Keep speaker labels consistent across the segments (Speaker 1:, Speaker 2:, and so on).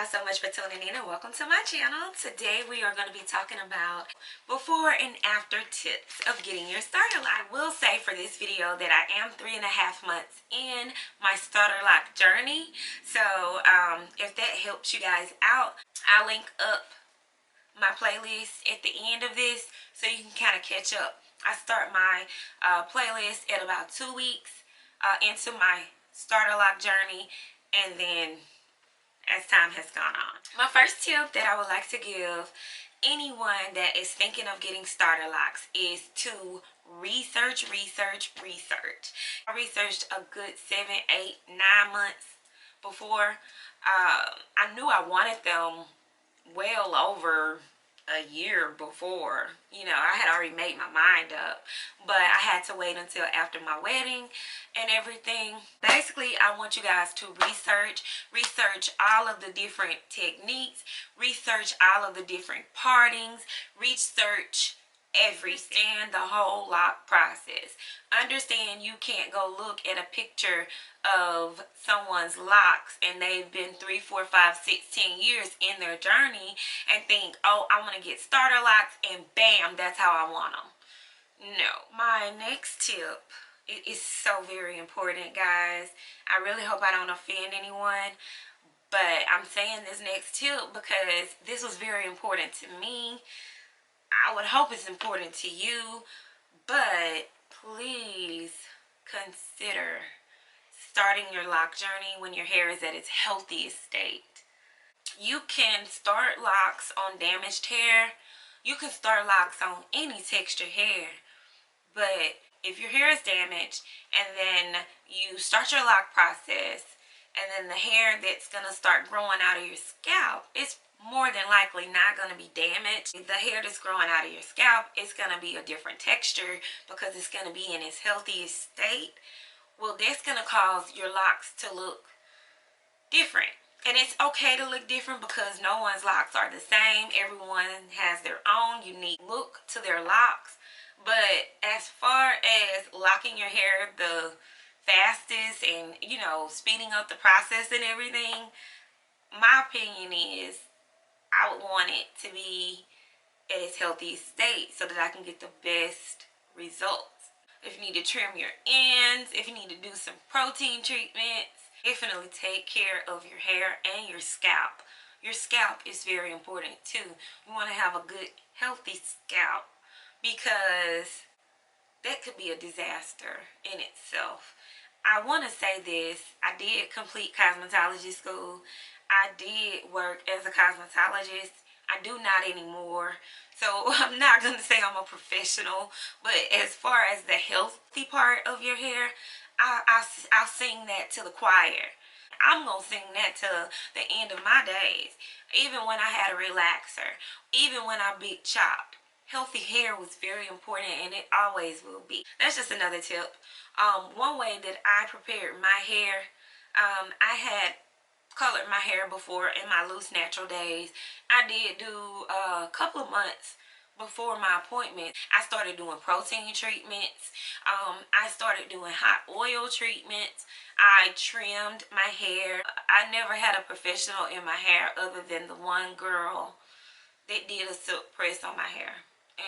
Speaker 1: guys so much for tuning in and welcome to my channel. Today we are going to be talking about before and after tips of getting your starter lock. I will say for this video that I am 3.5 months in my starter lock journey. So if that helps you guys out, I'll link up my playlist at the end of this so you can kind of catch up. I start my playlist at about 2 weeks into my starter lock journey, and then as time has gone on. My first tip that I would like to give anyone that is thinking of getting starter locks is to research. I researched a good 7, 8, 9 months before. I knew I wanted them well over a year before. I had already made my mind up, but I had to wait until after my wedding and everything. Basically, I want you guys to research all of the different techniques, research all of the different partings, research understand the whole lock process. Understand you can't go look at a picture of someone's locks and they've been 3, 4, 5, 6, 10 years in their journey and think, oh, I want to get starter locks and bam, that's how I want them. No. My next tip, it is so very important, guys. I really hope I don't offend anyone, but I'm saying this next tip because this was very important to me. I would hope it's important to you, but please consider starting your lock journey when your hair is at its healthiest state. You can start locks on damaged hair. You can start locks on any textured hair. But if your hair is damaged and then you start your lock process and then the hair that's going to start growing out of your scalp, it's more than likely not going to be damaged. The hair that's growing out of your scalp is going to be a different texture because it's going to be in its healthiest state. Well, that's going to cause your locks to look different. And it's okay to look different because no one's locks are the same. Everyone has their own unique look to their locks. But as far as locking your hair the fastest and, speeding up the process and everything, my opinion is I would want it to be at its healthiest state so that I can get the best results. If you need to trim your ends, if you need to do some protein treatments, definitely take care of your hair and your scalp. Your scalp is very important too. You want to have a good, healthy scalp because that could be a disaster in itself. I want to say this. I did complete cosmetology school. I did work as a cosmetologist. I do not anymore. So I'm not going to say I'm a professional. But as far as the healthy part of your hair, I'll sing that to the choir. I'm going to sing that to the end of my days. Even when I had a relaxer. Even when I big chopped. Healthy hair was very important and it always will be. That's just another tip. One way that I prepared my hair, I had colored my hair before in my loose natural days. I did do a couple of months before my appointment. I started doing protein treatments. I started doing hot oil treatments. I trimmed my hair. I never had a professional in my hair other than the one girl that did a silk press on my hair.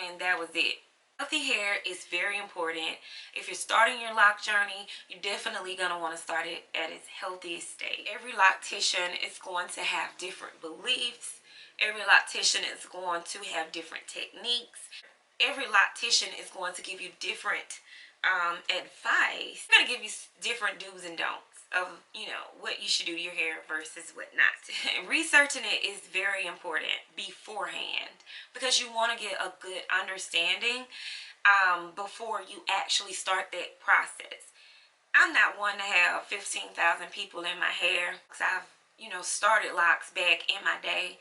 Speaker 1: And that was it. Healthy hair is very important. If you're starting your lock journey, you're definitely going to want to start it at its healthiest state. Every loctician is going to have different beliefs. Every loctician is going to have different techniques. Every loctician is going to give you different advice. They're going to give you different do's and don'ts of what you should do to your hair versus what not. And researching it is very important beforehand because you want to get a good understanding before you actually start that process. I'm not one to have 15,000 people in my hair because I've started locks back in my day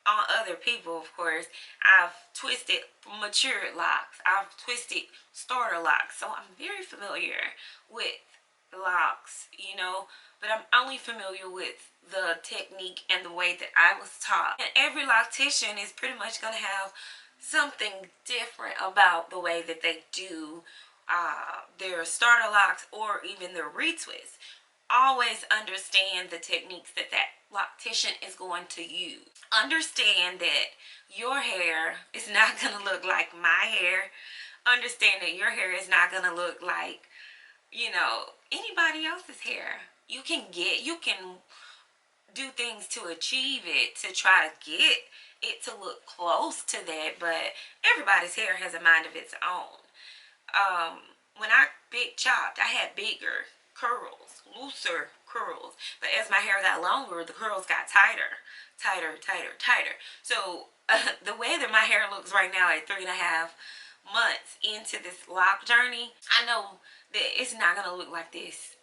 Speaker 1: on other people. Of course, I've twisted matured locks, I've twisted starter locks, so I'm very familiar with locks, but I'm only familiar with the technique and the way that I was taught. And every loctician is pretty much going to have something different about the way that they do their starter locks or even their retwists. always understand the techniques that that loctician is going to use. Understand that your hair is not going to look like my hair. Understand that your hair is not going to look like, you know, anybody else's hair. You can do things to achieve it, to try to get it to look close to that, but everybody's hair has a mind of its own. When I big chopped, I had bigger curls, looser curls, but as my hair got longer, the curls got tighter. So the way that my hair looks right now at 3.5 months into this lock journey, I know that it's not gonna look like this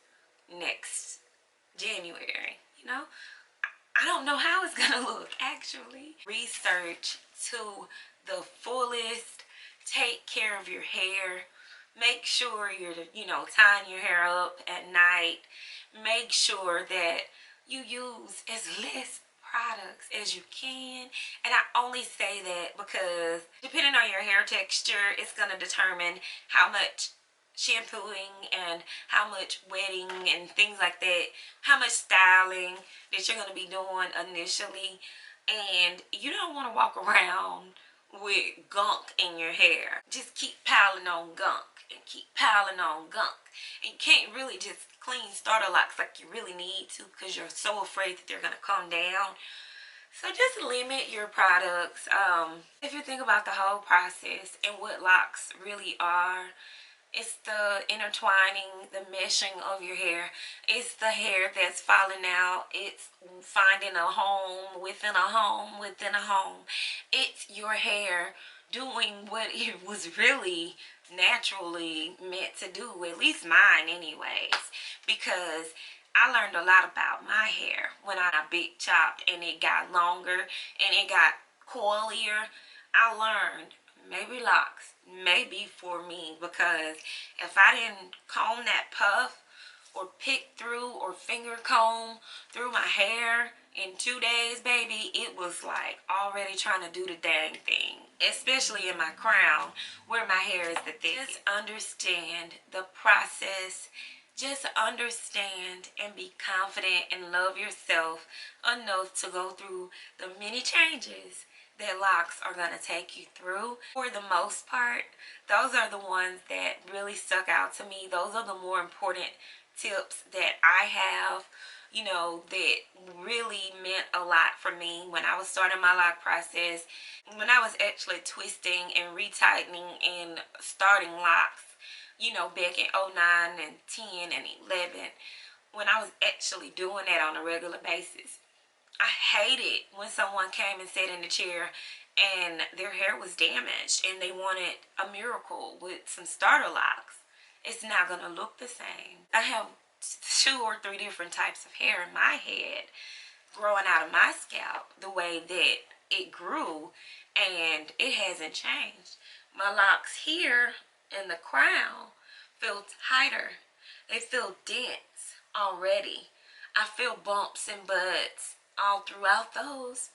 Speaker 1: next January, you know. I don't know how it's gonna look actually. Research to the fullest. Take care of your hair. Make sure you're, you know, tying your hair up at night. Make sure that you use as less products as you can. And I only say that because depending on your hair texture, it's gonna determine how much shampooing and how much wetting and things like that, how much styling that you're going to be doing initially. And you don't want to walk around with gunk in your hair. Just keep piling on gunk and keep piling on gunk. And you can't really just clean starter locks like you really need to because you're so afraid that they're going to come down. So just limit your products. If you think about the whole process and what locks really are, it's the intertwining, the meshing of your hair. It's the hair that's falling out. It's finding a home within a home within a home. It's your hair doing what it was really naturally meant to do, at least mine anyways, because I learned a lot about my hair when I big chopped and it got longer and it got coilier. I learned maybe locks may be for me, because if I didn't comb that puff or pick through or finger comb through my hair in 2 days, baby, it was like already trying to do the dang thing, especially in my crown where my hair is the thickest. Just understand the process. Just understand and be confident and love yourself enough to go through the many changes that locks are going to take you through. For the most part, those are the ones that really stuck out to me. Those are the more important tips that I have, you know, that really meant a lot for me when I was starting my lock process, when I was actually twisting and retightening and starting locks, you know, back in 09 and 10 and 11, when I was actually doing that on a regular basis. I hated when someone came and sat in the chair and their hair was damaged and they wanted a miracle with some starter locks. It's not going to look the same. I have 2 or 3 different types of hair in my head growing out of my scalp the way that it grew, and it hasn't changed. My locks here in the crown feel tighter. They feel dense already. I feel bumps and buds all throughout those,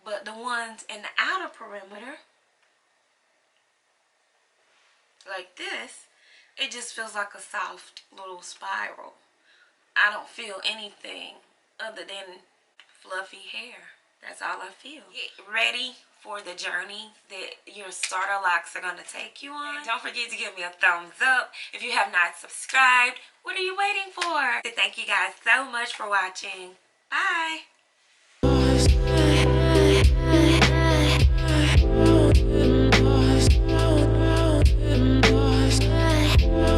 Speaker 1: but the ones in the outer perimeter, like this, it just feels like a soft little spiral. I don't feel anything other than fluffy hair. That's all I feel. Get ready for the journey that your starter locks are going to take you on. And don't forget to give me a thumbs up. If you have not subscribed, what are you waiting for? Thank you guys so much for watching. Bye.